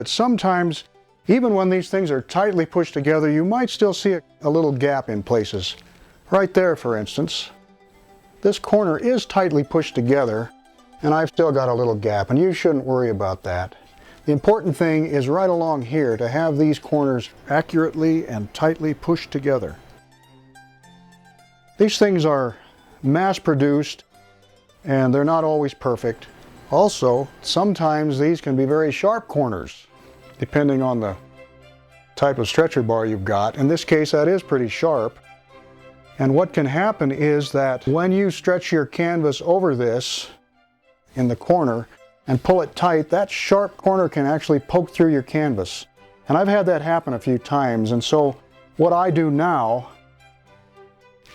But sometimes, even when these things are tightly pushed together, you might still see a little gap in places. Right there, for instance. This corner is tightly pushed together, and I've still got a little gap, and you shouldn't worry about that. The important thing is right along here to have these corners accurately and tightly pushed together. These things are mass-produced, and they're not always perfect. Also, sometimes these can be very sharp corners, depending on the type of stretcher bar you've got. In this case, that is pretty sharp. And what can happen is that when you stretch your canvas over this in the corner and pull it tight, that sharp corner can actually poke through your canvas. And I've had that happen a few times. And so what I do now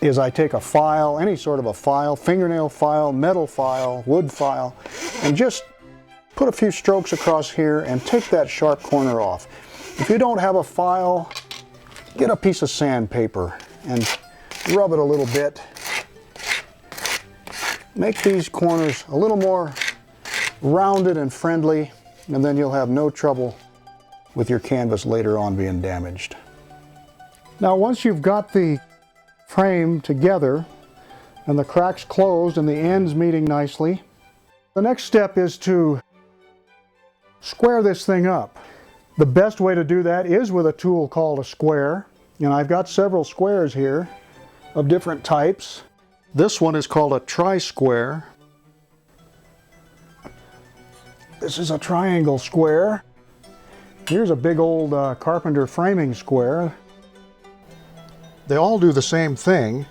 is I take a file, any sort of a file, fingernail file, metal file, wood file, and just put a few strokes across here and take that sharp corner off. If you don't have a file, get a piece of sandpaper and rub it a little bit. Make these corners a little more rounded and friendly, and then you'll have no trouble with your canvas later on being damaged. Now, once you've got the frame together and the cracks closed and the ends meeting nicely, the next step is to square this thing up. The best way to do that is with a tool called a square, and I've got several squares here of different types. This one is called a tri-square. This is a triangle square. Here's a big old carpenter framing square. They all do the same thing.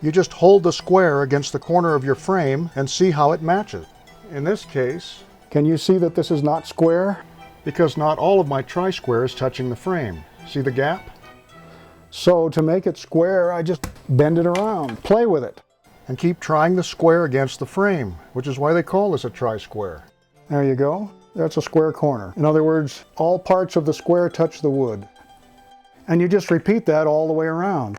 You just hold the square against the corner of your frame and see how it matches. In this case, can you see that this is not square? Because not all of my tri-square is touching the frame. See the gap? So to make it square, I just bend it around, play with it, and keep trying the square against the frame, which is why they call this a tri-square. There you go. That's a square corner. In other words, all parts of the square touch the wood. And you just repeat that all the way around.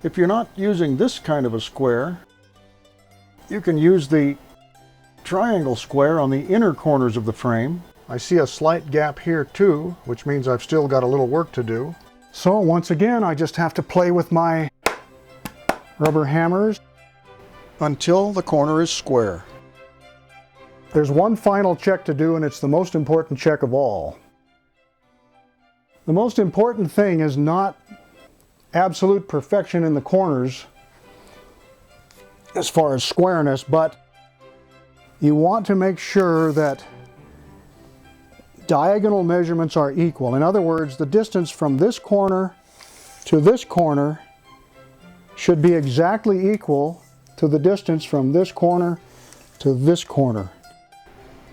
If you're not using this kind of a square, you can use the triangle square on the inner corners of the frame. I see a slight gap here too, which means I've still got a little work to do. So once again, I just have to play with my rubber hammers until the corner is square. There's one final check to do, and it's the most important check of all. The most important thing is not absolute perfection in the corners as far as squareness, but you want to make sure that diagonal measurements are equal. In other words, the distance from this corner to this corner should be exactly equal to the distance from this corner to this corner.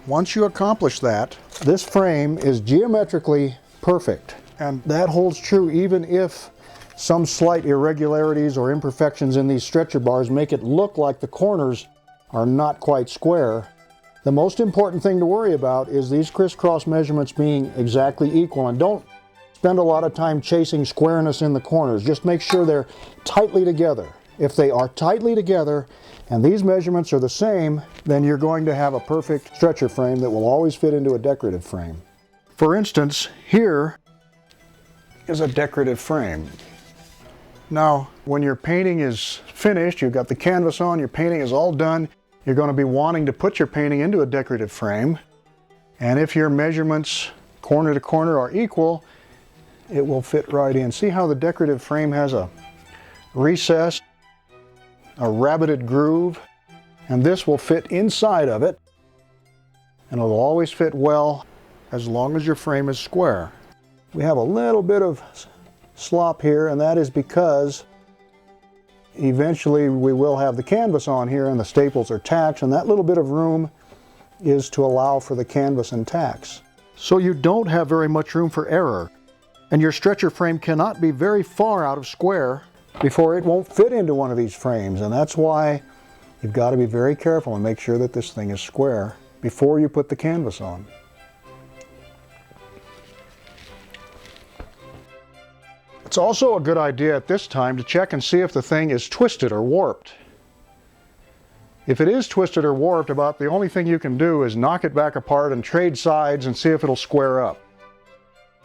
Once you accomplish that, this frame is geometrically perfect. And that holds true even if some slight irregularities or imperfections in these stretcher bars make it look like the corners are not quite square. The most important thing to worry about is these crisscross measurements being exactly equal. And don't spend a lot of time chasing squareness in the corners. Just make sure they're tightly together. If they are tightly together and these measurements are the same, then you're going to have a perfect stretcher frame that will always fit into a decorative frame. For instance, here is a decorative frame. Now, when your painting is finished, you've got the canvas on, your painting is all done, you're going to be wanting to put your painting into a decorative frame. And if your measurements corner to corner are equal, it will fit right in. See how the decorative frame has a recess, a rabbited groove, and this will fit inside of it, and it'll always fit well as long as your frame is square. We have a little bit of slop here, and that is because eventually we will have the canvas on here and the staples are tacks, and that little bit of room is to allow for the canvas and tacks. So you don't have very much room for error, and your stretcher frame cannot be very far out of square before it won't fit into one of these frames, and that's why you've got to be very careful and make sure that this thing is square before you put the canvas on. It's also a good idea at this time to check and see if the thing is twisted or warped. If it is twisted or warped, about the only thing you can do is knock it back apart and trade sides and see if it'll square up.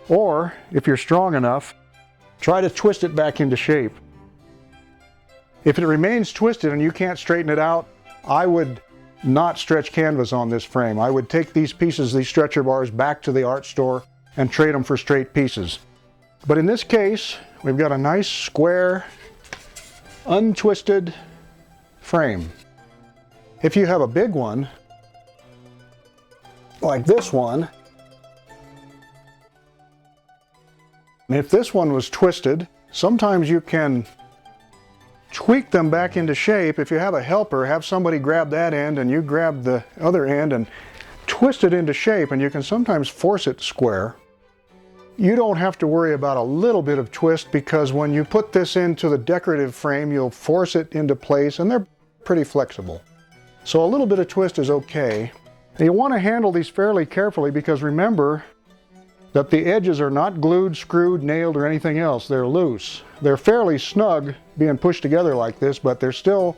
Or, if you're strong enough, try to twist it back into shape. If it remains twisted and you can't straighten it out, I would not stretch canvas on this frame. I would take these pieces, these stretcher bars, back to the art store and trade them for straight pieces. But in this case, we've got a nice square, untwisted frame. If you have a big one, like this one, and if this one was twisted, sometimes you can tweak them back into shape. If you have a helper, have somebody grab that end and you grab the other end and twist it into shape, and you can sometimes force it square. You don't have to worry about a little bit of twist, because when you put this into the decorative frame, you'll force it into place, and they're pretty flexible. So a little bit of twist is okay. And you want to handle these fairly carefully, because remember that the edges are not glued, screwed, nailed, or anything else. They're loose. They're fairly snug being pushed together like this, but they're still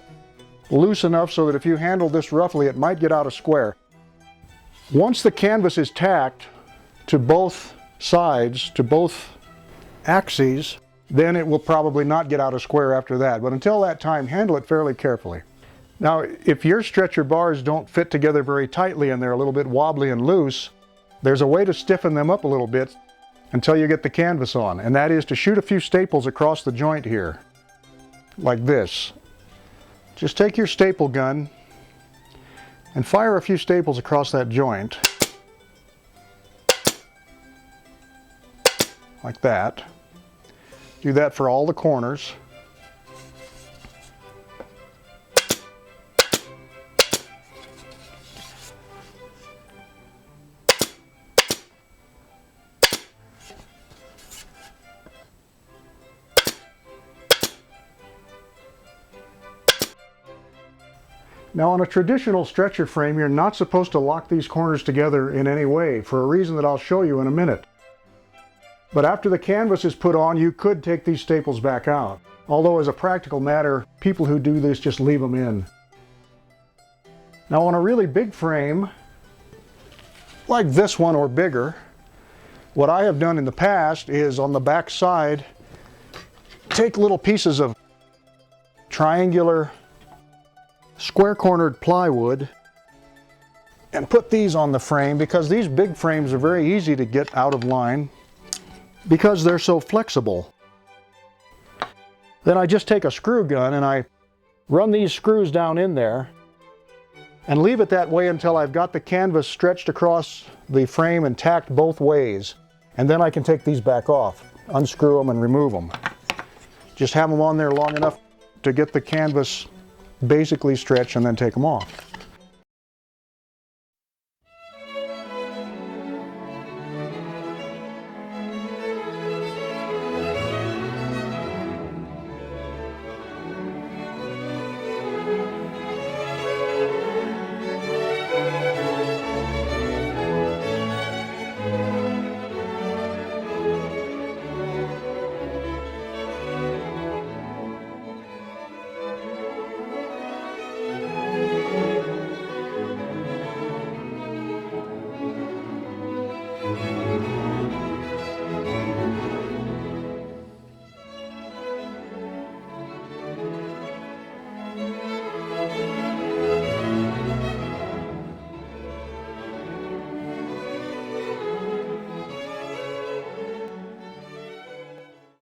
loose enough so that if you handle this roughly, it might get out of square. Once the canvas is tacked to both sides, to both axes, then it will probably not get out of square after that. But until that time, handle it fairly carefully. Now, if your stretcher bars don't fit together very tightly and they're a little bit wobbly and loose, there's a way to stiffen them up a little bit until you get the canvas on, and that is to shoot a few staples across the joint here, like this. Just take your staple gun and fire a few staples across that joint, like that. Do that for all the corners. Now, on a traditional stretcher frame, you're not supposed to lock these corners together in any way, for a reason that I'll show you in a minute. But after the canvas is put on, you could take these staples back out. Although, as a practical matter, people who do this just leave them in. Now, on a really big frame, like this one or bigger, what I have done in the past is on the back side, take little pieces of triangular square-cornered plywood and put these on the frame, because these big frames are very easy to get out of line because they're so flexible. Then I just take a screw gun and I run these screws down in there and leave it that way until I've got the canvas stretched across the frame and tacked both ways. And then I can take these back off, unscrew them and remove them. Just have them on there long enough to get the canvas basically stretched and then take them off.